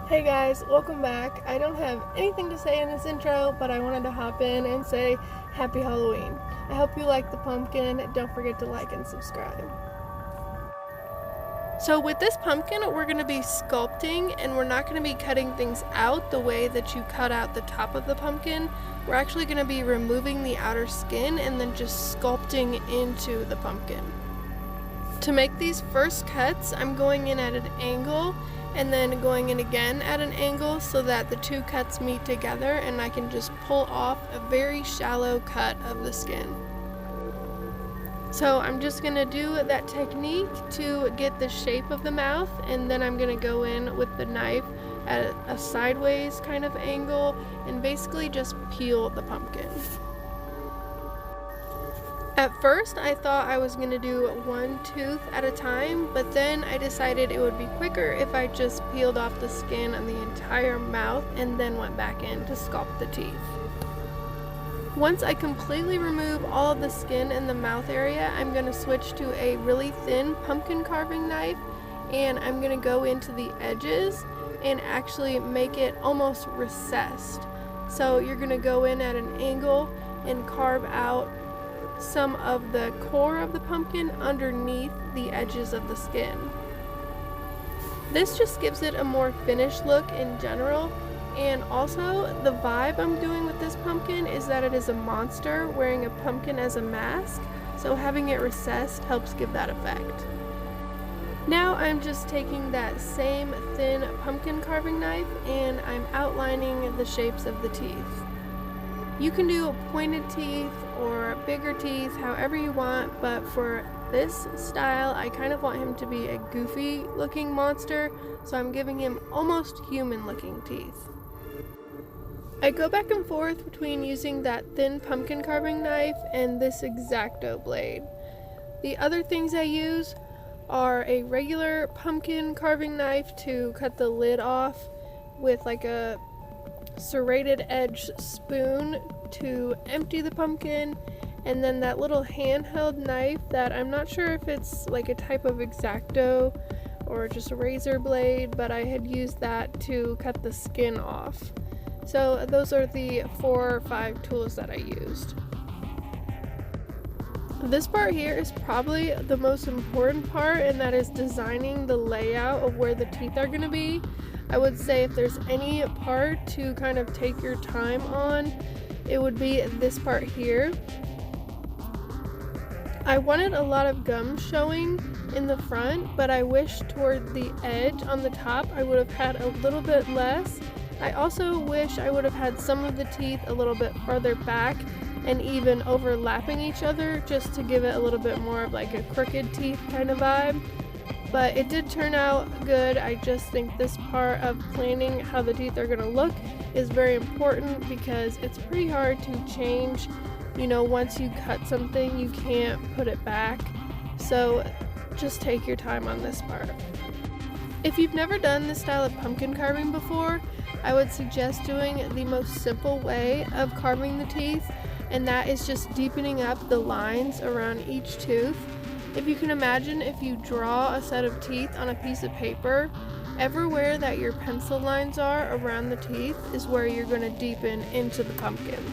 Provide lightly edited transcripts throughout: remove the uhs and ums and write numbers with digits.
Hey guys, welcome back. I don't have anything to say in this intro, but I wanted to hop in and say Happy Halloween. I hope you like the pumpkin. Don't forget to like and subscribe. So with this pumpkin, we're going to be sculpting, and we're not going to be cutting things out the way that you cut out the top of the pumpkin. We're actually going to be removing the outer skin and then just sculpting into the pumpkin. To make these first cuts, I'm going in at an angle and then going in again at an angle so that the two cuts meet together and I can just pull off a very shallow cut of the skin. So I'm just going to do that technique to get the shape of the mouth, and then I'm going to go in with the knife at a sideways kind of angle and basically just peel the pumpkin. At first, I thought I was going to do one tooth at a time, but then I decided it would be quicker if I just peeled off the skin on the entire mouth and then went back in to sculpt the teeth. Once I completely remove all of the skin in the mouth area, I'm going to switch to a really thin pumpkin carving knife, and I'm going to go into the edges and actually make it almost recessed. So you're going to go in at an angle and carve out some of the core of the pumpkin underneath the edges of the skin. This just gives it a more finished look in general, and also the vibe I'm doing with this pumpkin is that it is a monster wearing a pumpkin as a mask, so having it recessed helps give that effect. Now I'm just taking that same thin pumpkin carving knife and I'm outlining the shapes of the teeth. You can do pointed teeth or bigger teeth, however you want, but for this style, I kind of want him to be a goofy looking monster, so I'm giving him almost human looking teeth. I go back and forth between using that thin pumpkin carving knife and this X-Acto blade. The other things I use are a regular pumpkin carving knife to cut the lid off with like a serrated edge spoon to empty the pumpkin, and then that little handheld knife that I'm not sure if it's like a type of X-Acto or just a razor blade, but I had used that to cut the skin off. So those are the 4 or 5 tools that I used. This part here is probably the most important part, and that is designing the layout of where the teeth are going to be. I would say if there's any part to kind of take your time on, it would be this part here. I wanted a lot of gum showing in the front, but I wish toward the edge on the top I would have had a little bit less. I also wish I would have had some of the teeth a little bit further back and even overlapping each other, just to give it a little bit more of like a crooked teeth kind of vibe. But it did turn out good. I just think this part of planning how the teeth are going to look is very important, because it's pretty hard to change. You know, once you cut something, you can't put it back. So just take your time on this part. If you've never done this style of pumpkin carving before, I would suggest doing the most simple way of carving the teeth, and that is just deepening up the lines around each tooth. If you can imagine, if you draw a set of teeth on a piece of paper, everywhere that your pencil lines are around the teeth is where you're going to deepen into the pumpkin.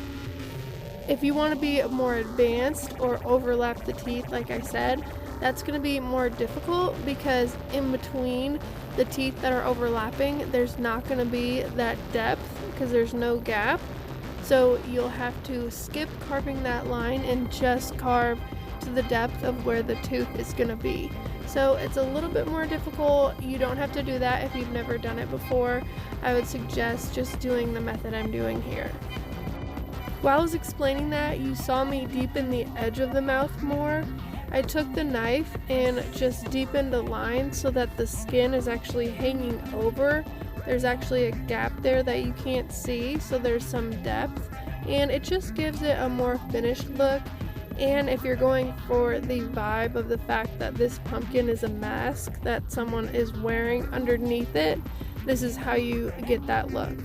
If you want to be more advanced or overlap the teeth, like I said, that's going to be more difficult, because in between the teeth that are overlapping, there's not going to be that depth because there's no gap. So you'll have to skip carving that line and just carve to the depth of where the tooth is going to be. So it's a little bit more difficult. You don't have to do that if you've never done it before. I would suggest just doing the method I'm doing here. While I was explaining that, you saw me deepen the edge of the mouth more. I took the knife and just deepened the line so that the skin is actually hanging over. There's actually a gap there that you can't see, so there's some depth, and it just gives it a more finished look. And if you're going for the vibe of the fact that this pumpkin is a mask that someone is wearing underneath it, this is how you get that look.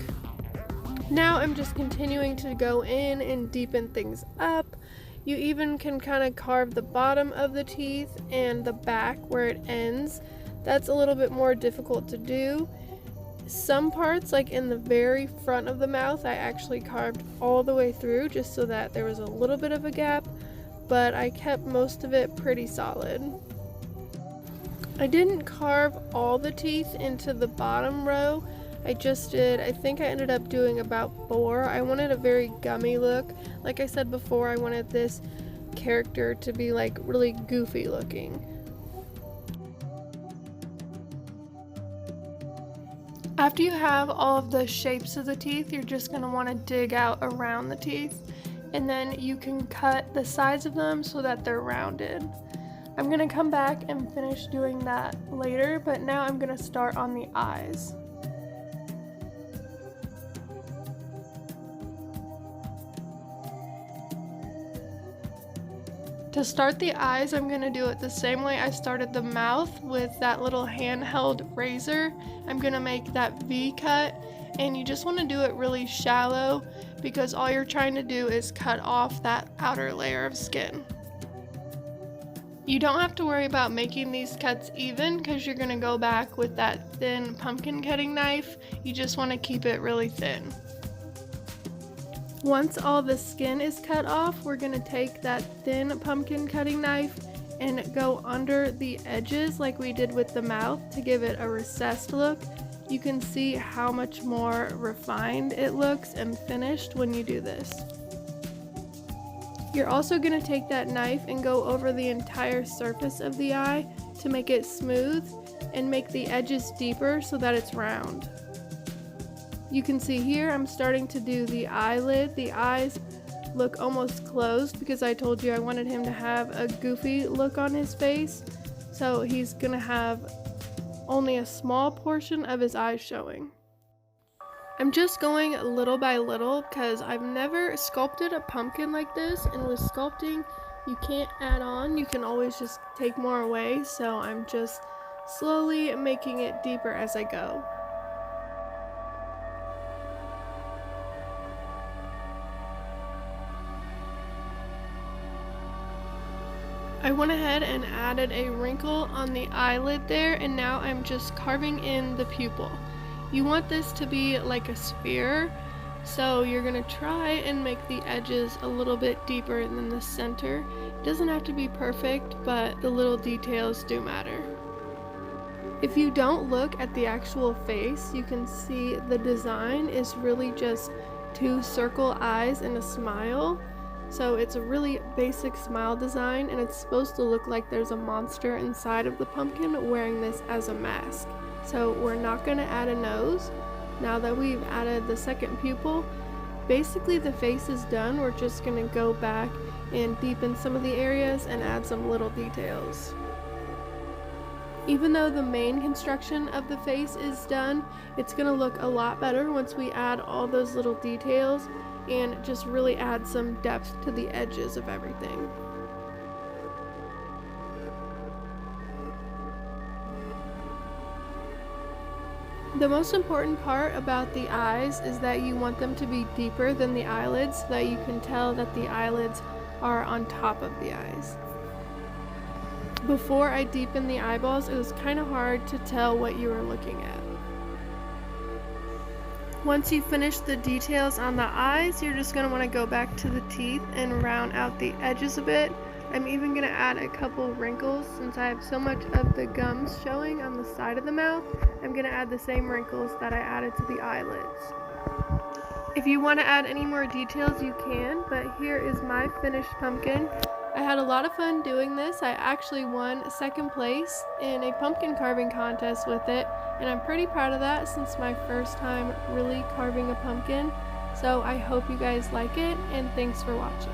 Now I'm just continuing to go in and deepen things up. You even can kind of carve the bottom of the teeth and the back where it ends. That's a little bit more difficult to do. Some parts, like in the very front of the mouth, I actually carved all the way through just so that there was a little bit of a gap, but I kept most of it pretty solid. I didn't carve all the teeth into the bottom row. I think I ended up doing about 4. I wanted a very gummy look. Like I said before, I wanted this character to be like really goofy looking. After you have all of the shapes of the teeth, you're just going to want to dig out around the teeth, and then you can cut the sides of them so that they're rounded. I'm going to come back and finish doing that later, but now I'm going to start on the eyes. To start the eyes, I'm going to do it the same way I started the mouth with that little handheld razor. I'm going to make that V cut, and you just want to do it really shallow because all you're trying to do is cut off that outer layer of skin. You don't have to worry about making these cuts even because you're going to go back with that thin pumpkin cutting knife. You just want to keep it really thin. Once all the skin is cut off, we're going to take that thin pumpkin cutting knife and go under the edges like we did with the mouth to give it a recessed look. You can see how much more refined it looks and finished when you do this. You're also going to take that knife and go over the entire surface of the eye to make it smooth and make the edges deeper so that it's round. You can see here I'm starting to do the eyelid. The eyes look almost closed because I told you I wanted him to have a goofy look on his face. So he's gonna have only a small portion of his eyes showing. I'm just going little by little because I've never sculpted a pumpkin like this, and with sculpting you can't add on, you can always just take more away, so I'm just slowly making it deeper as I go. I went ahead and added a wrinkle on the eyelid there, and now I'm just carving in the pupil. You want this to be like a sphere, so you're going to try and make the edges a little bit deeper than the center. It doesn't have to be perfect, but the little details do matter. If you don't look at the actual face, you can see the design is really just 2 circle eyes and a smile. So it's a really basic smile design, and it's supposed to look like there's a monster inside of the pumpkin wearing this as a mask. So we're not going to add a nose. Now that we've added the second pupil, basically the face is done. We're just going to go back and deepen some of the areas and add some little details. Even though the main construction of the face is done, it's going to look a lot better once we add all those little details and just really add some depth to the edges of everything. The most important part about the eyes is that you want them to be deeper than the eyelids so that you can tell that the eyelids are on top of the eyes. Before I deepened the eyeballs, it was kind of hard to tell what you were looking at. Once you finish the details on the eyes, you're just going to want to go back to the teeth and round out the edges a bit. I'm even going to add a couple wrinkles since I have so much of the gums showing on the side of the mouth. I'm going to add the same wrinkles that I added to the eyelids. If you want to add any more details, you can, but here is my finished pumpkin. I had a lot of fun doing this. I actually won second place in a pumpkin carving contest with it, and I'm pretty proud of that since my first time really carving a pumpkin. So I hope you guys like it, and thanks for watching.